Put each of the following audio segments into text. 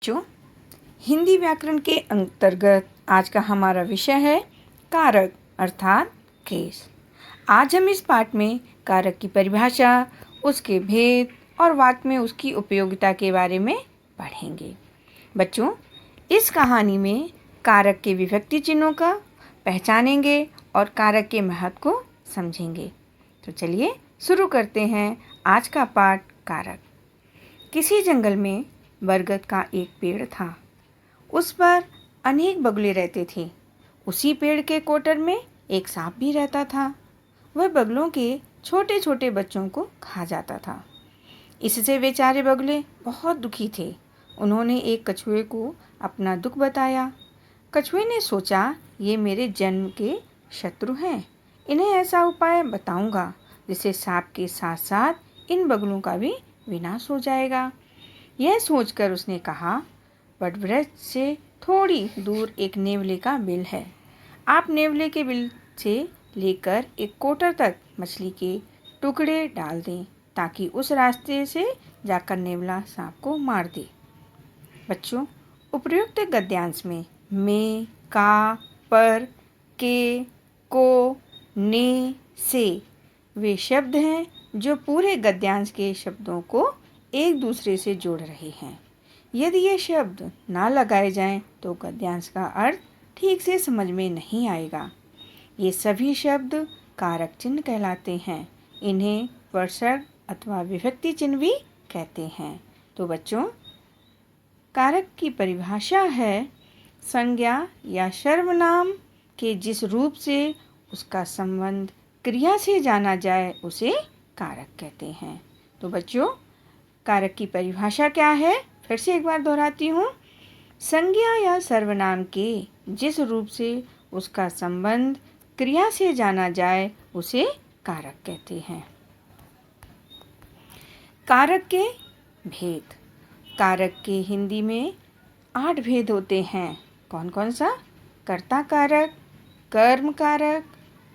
बच्चों, हिंदी व्याकरण के अंतर्गत आज का हमारा विषय है कारक अर्थात केस। आज हम इस पाठ में कारक की परिभाषा, उसके भेद और वाक्य में उसकी उपयोगिता के बारे में पढ़ेंगे। बच्चों, इस कहानी में कारक के विभक्ति चिन्हों का पहचानेंगे और कारक के महत्व को समझेंगे। तो चलिए शुरू करते हैं आज का पाठ कारक। किसी जंगल में बरगद का एक पेड़ था। उस पर अनेक बगुले रहते थे। उसी पेड़ के कोटर में एक सांप भी रहता था। वह बगलों के छोटे छोटे बच्चों को खा जाता था। इससे बेचारे बगुले बहुत दुखी थे। उन्होंने एक कछुए को अपना दुख बताया। कछुए ने सोचा, ये मेरे जन्म के शत्रु हैं, इन्हें ऐसा उपाय बताऊंगा जिससे सांप के साथ साथ इन बगुलों का भी विनाश हो जाएगा। यह सोचकर उसने कहा, वटवृक्ष से थोड़ी दूर एक नेवले का बिल है। आप नेवले के बिल से लेकर एक कोटर तक मछली के टुकड़े डाल दें ताकि उस रास्ते से जाकर नेवला सांप को मार दे। बच्चों, उपर्युक्त गद्यांश में, का, पर, के, को, ने, से वे शब्द हैं जो पूरे गद्यांश के शब्दों को एक दूसरे से जोड़ रहे हैं। यदि ये शब्द ना लगाए जाएं तो गद्यांश का अर्थ ठीक से समझ में नहीं आएगा। ये सभी शब्द कारक चिन्ह कहलाते हैं। इन्हें उपसर्ग अथवा विभक्ति चिन्ह भी कहते हैं। तो बच्चों, कारक की परिभाषा है संज्ञा या सर्वनाम के जिस रूप से उसका संबंध क्रिया से जाना जाए उसे कारक कहते हैं। तो बच्चों, कारक की परिभाषा क्या है? फिर से एक बार दोहराती हूँ। संज्ञा या सर्वनाम के जिस रूप से उसका संबंध क्रिया से जाना जाए उसे कारक कहते हैं। कारक के भेद। कारक के हिंदी में 8 भेद होते हैं। कौन कौन सा? कर्ता कारक, कर्म कारक,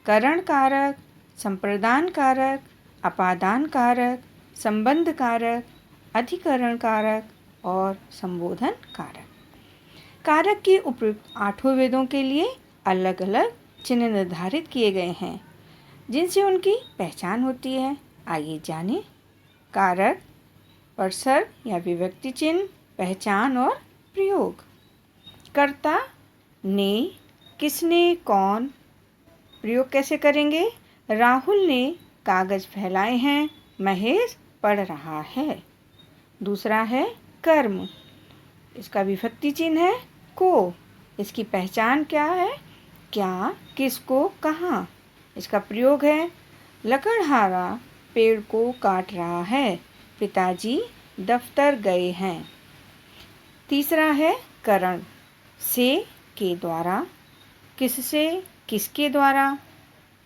करण कारक, संप्रदान कारक, अपादान कारक, संबंध कारक, अधिकरण कारक और संबोधन कारक। कारक के उपयुक्त 8 भेदों के लिए अलग अलग चिन्ह निर्धारित किए गए हैं जिनसे उनकी पहचान होती है। आइए जानें। कारक, उपसर्ग या विभक्ति चिन्ह, पहचान और प्रयोग। कर्ता ने, किसने, कौन। प्रयोग कैसे करेंगे? राहुल ने कागज फैलाए हैं, महेश पढ़ रहा है। दूसरा है कर्म, इसका विभक्ति चिन्ह है को। इसकी पहचान क्या है? क्या, किसको, कहाँ। इसका प्रयोग है लकड़हारा पेड़ को काट रहा है, पिताजी दफ्तर गए हैं। तीसरा है करण, से, के द्वारा, किससे, किसके द्वारा।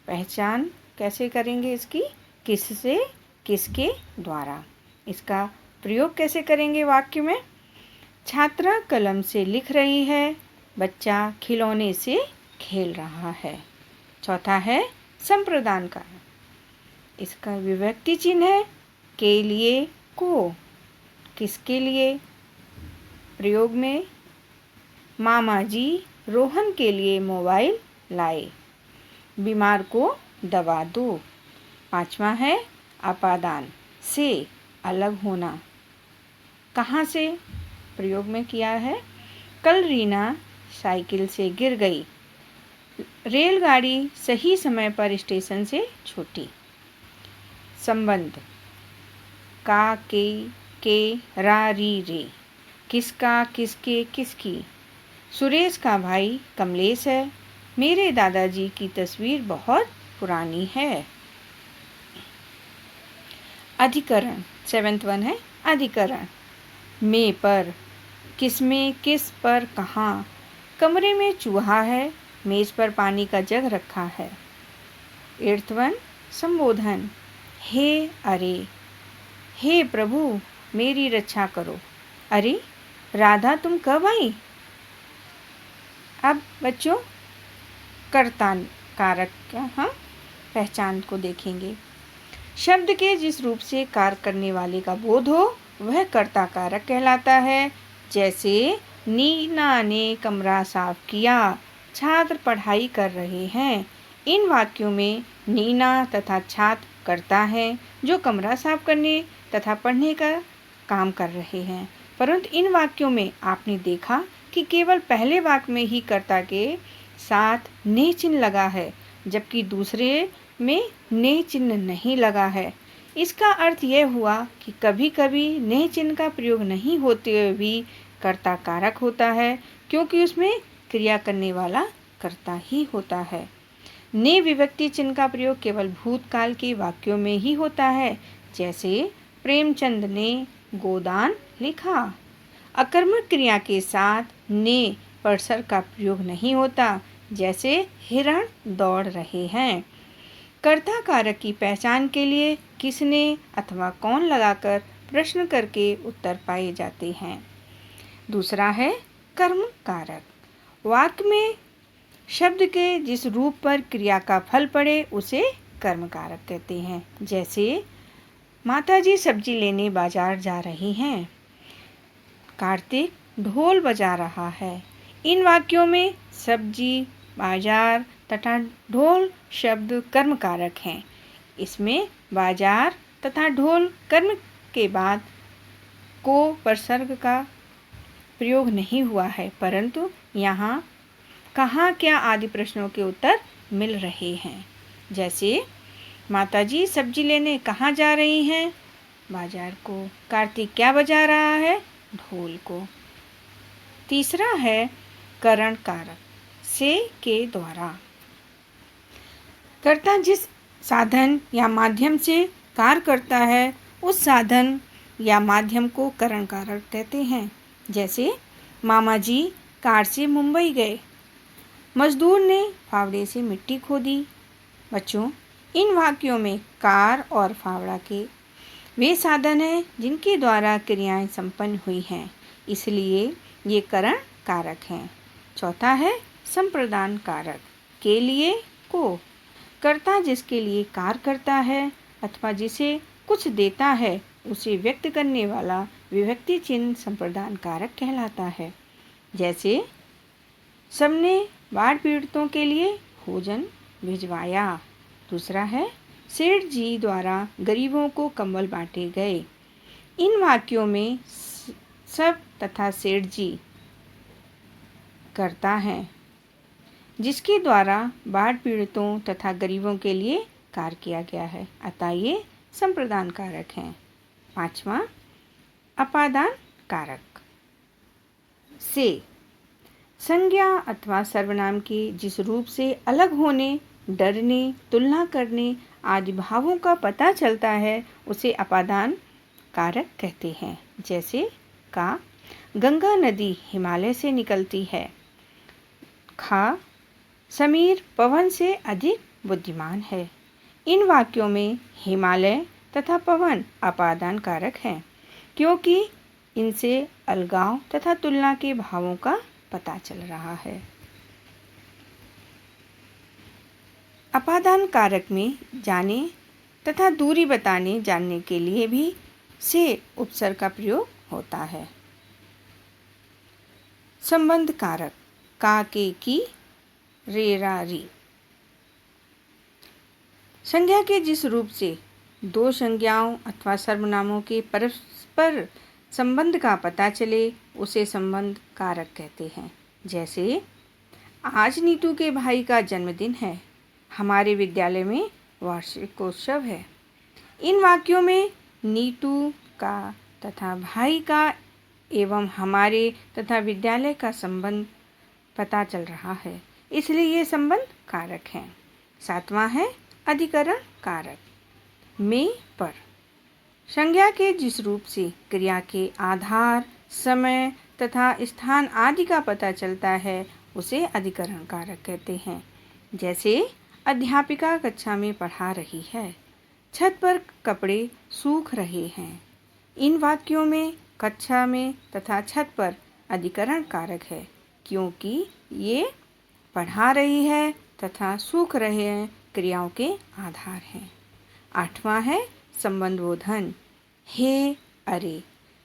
पहचान कैसे करेंगे इसकी? किससे, किसके द्वारा। इसका प्रयोग कैसे करेंगे वाक्य में? छात्रा कलम से लिख रही है, बच्चा खिलौने से खेल रहा है। चौथा है संप्रदान कारक। इसका विभक्ति चिन्ह है के लिए, को। किसके लिए? प्रयोग में मामा जी रोहन के लिए मोबाइल लाए, बीमार को दवा दो। पांचवा है अपादान, से, अलग होना। कहाँ से प्रयोग में किया है? कल रीना साइकिल से गिर गई, रेलगाड़ी सही समय पर स्टेशन से छूटी। संबंध का, के, रा, री, रे। किसका, किसके, किसकी। सुरेश का भाई कमलेश है, मेरे दादाजी की तस्वीर बहुत पुरानी है। अधिकरण, 7th वन है अधिकरण। में, पर, किसमें, किस पर, कहाँ। कमरे में चूहा है, मेज पर पानी का जग रखा है। 8th वन संबोधन। हे, अरे, हे प्रभु मेरी रक्षा करो। अरे राधा तुम कब आई? अब बच्चों, कर्ता कारक का हम पहचान को देखेंगे। शब्द के जिस रूप से कार्य करने वाले का बोध हो वह कर्ता कारक कहलाता है। जैसे नीना ने कमरा साफ किया, छात्र पढ़ाई कर रहे हैं। इन वाक्यों में नीना तथा छात्र कर्ता है जो कमरा साफ करने तथा पढ़ने का काम कर रहे हैं। परंतु इन वाक्यों में आपने देखा कि केवल पहले वाक्य में ही कर्ता के साथ ने चिन्ह लगा है, जबकि दूसरे में ने चिन्ह नहीं लगा है। इसका अर्थ यह हुआ कि कभी-कभी ने चिन्ह का प्रयोग नहीं होते हुए भी कर्ता कारक होता है, क्योंकि उसमें क्रिया करने वाला कर्ता ही होता है। ने विभक्ति चिन्ह का प्रयोग केवल भूतकाल के वाक्यों में ही होता है, जैसे प्रेमचंद ने गोदान लिखा। अकर्मक क्रिया के साथ ने परसर का प्रयोग नहीं होता, जैसे हिरण दौड़ रहे हैं। कर्ता कारक की पहचान के लिए किसने अथवा कौन लगाकर प्रश्न करके उत्तर पाए जाते हैं। दूसरा है कर्म कारक। वाक्य में शब्द के जिस रूप पर क्रिया का फल पड़े उसे कर्म कारक कहते हैं। जैसे माताजी सब्जी लेने बाजार जा रही हैं, कार्तिक ढोल बजा रहा है। इन वाक्यों में सब्जी, बाजार तथा ढोल शब्द कर्म कारक हैं। इसमें बाजार तथा ढोल कर्म के बाद को परसर्ग का प्रयोग नहीं हुआ है, परंतु यहाँ कहाँ क्या आदि प्रश्नों के उत्तर मिल रहे हैं। जैसे माताजी सब्जी लेने कहाँ जा रही हैं? बाजार को। कार्तिक क्या बजा रहा है? ढोल को। तीसरा है करण कारक। से के द्वारा। कर्ता जिस साधन या माध्यम से कार्य करता है उस साधन या माध्यम को करण कारक कहते हैं। जैसे मामा जी कार से मुंबई गए, मजदूर ने फावड़े से मिट्टी खोदी। बच्चों, इन वाक्यों में कार और फावड़ा के वे साधन हैं जिनके द्वारा क्रियाएं संपन्न हुई हैं, इसलिए ये करण कारक हैं। चौथा है संप्रदान कारक। के लिए को। कर्ता जिसके लिए कार्य करता है अथवा जिसे कुछ देता है उसे व्यक्त करने वाला विभक्ति चिन्ह संप्रदान कारक कहलाता है। जैसे सबने बाढ़ पीड़ितों के लिए भोजन भिजवाया। दूसरा है सेठ जी द्वारा गरीबों को कंबल बांटे गए। इन वाक्यों में सब तथा सेठ जी कर्ता है जिसके द्वारा बाढ़ पीड़ितों तथा गरीबों के लिए कार्य किया गया है, अतः ये संप्रदान कारक हैं। पांचवा अपादान कारक। से संज्ञा अथवा सर्वनाम के जिस रूप से अलग होने, डरने, तुलना करने आदि भावों का पता चलता है उसे अपादान कारक कहते हैं। जैसे का गंगा नदी हिमालय से निकलती है। खा समीर पवन से अधिक बुद्धिमान है। इन वाक्यों में हिमालय तथा पवन अपादान कारक हैं, क्योंकि इनसे अलगाव तथा तुलना के भावों का पता चल रहा है। अपादान कारक में जाने तथा दूरी बताने जानने के लिए भी से उपसर्ग का प्रयोग होता है। संबंध कारक। का के की रेरा री। संज्ञा के जिस रूप से दो संज्ञाओं अथवा सर्वनामों के परस्पर संबंध का पता चले उसे संबंध कारक कहते हैं। जैसे आज नीतू के भाई का जन्मदिन है, हमारे विद्यालय में वार्षिकोत्सव है। इन वाक्यों में नीतू का तथा भाई का एवं हमारे तथा विद्यालय का संबंध पता चल रहा है, इसलिए ये संबंध कारक हैं। सातवां है अधिकरण कारक। में पर संज्ञा के जिस रूप से क्रिया के आधार, समय तथा स्थान आदि का पता चलता है उसे अधिकरण कारक कहते हैं। जैसे अध्यापिका कक्षा में पढ़ा रही है, छत पर कपड़े सूख रहे हैं। इन वाक्यों में कक्षा में तथा छत पर अधिकरण कारक है, क्योंकि ये पढ़ा रही है तथा सूख रहे हैं क्रियाओं के आधार हैं। आठवां है संबंधबोधन। हे, अरे।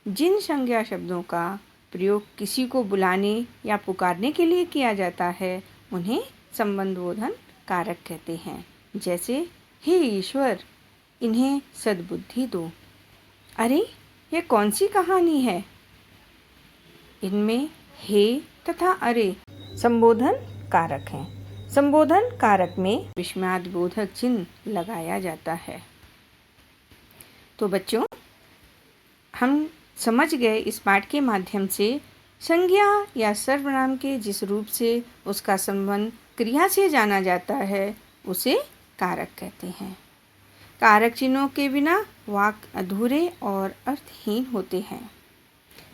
जिन संज्ञा शब्दों का प्रयोग किसी को बुलाने या पुकारने के लिए किया जाता है, उन्हें संबंधबोधन कारक कहते हैं। जैसे हे ईश्वर, इन्हें सद्बुद्धि दो। अरे, यह कौन सी कहानी है? इनमें हे तथा अरे संबोधन कारक हैं। संबोधन कारक में विस्मयादिबोधक चिन्ह लगाया जाता है। तो बच्चों, हम समझ गए इस पाठ के माध्यम से संज्ञा या सर्वनाम के जिस रूप से उसका संबंध क्रिया से जाना जाता है उसे कारक कहते हैं। कारक चिन्हों के बिना वाक्य अधूरे और अर्थहीन होते हैं।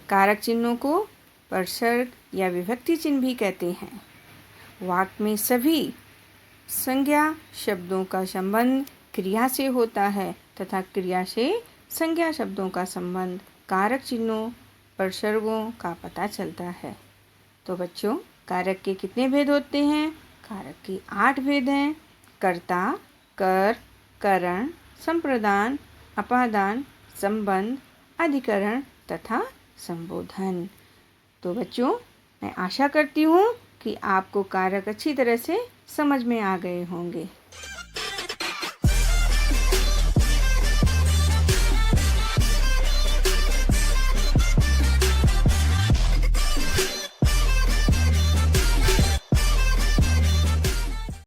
कारक चिन्हों को परसर्ग या विभक्ति चिन्ह भी कहते हैं। वाक्य में सभी संज्ञा शब्दों का संबंध क्रिया से होता है तथा क्रिया से संज्ञा शब्दों का संबंध कारक चिन्हों परसर्गों का पता चलता है। तो बच्चों, कारक के कितने भेद होते हैं? कारक के 8 भेद हैं। कर्ता, कर, करण, संप्रदान, अपादान, संबंध, अधिकरण तथा संबोधन। तो बच्चों, मैं आशा करती हूँ कि आपको कारक अच्छी तरह से समझ में आ गए होंगे।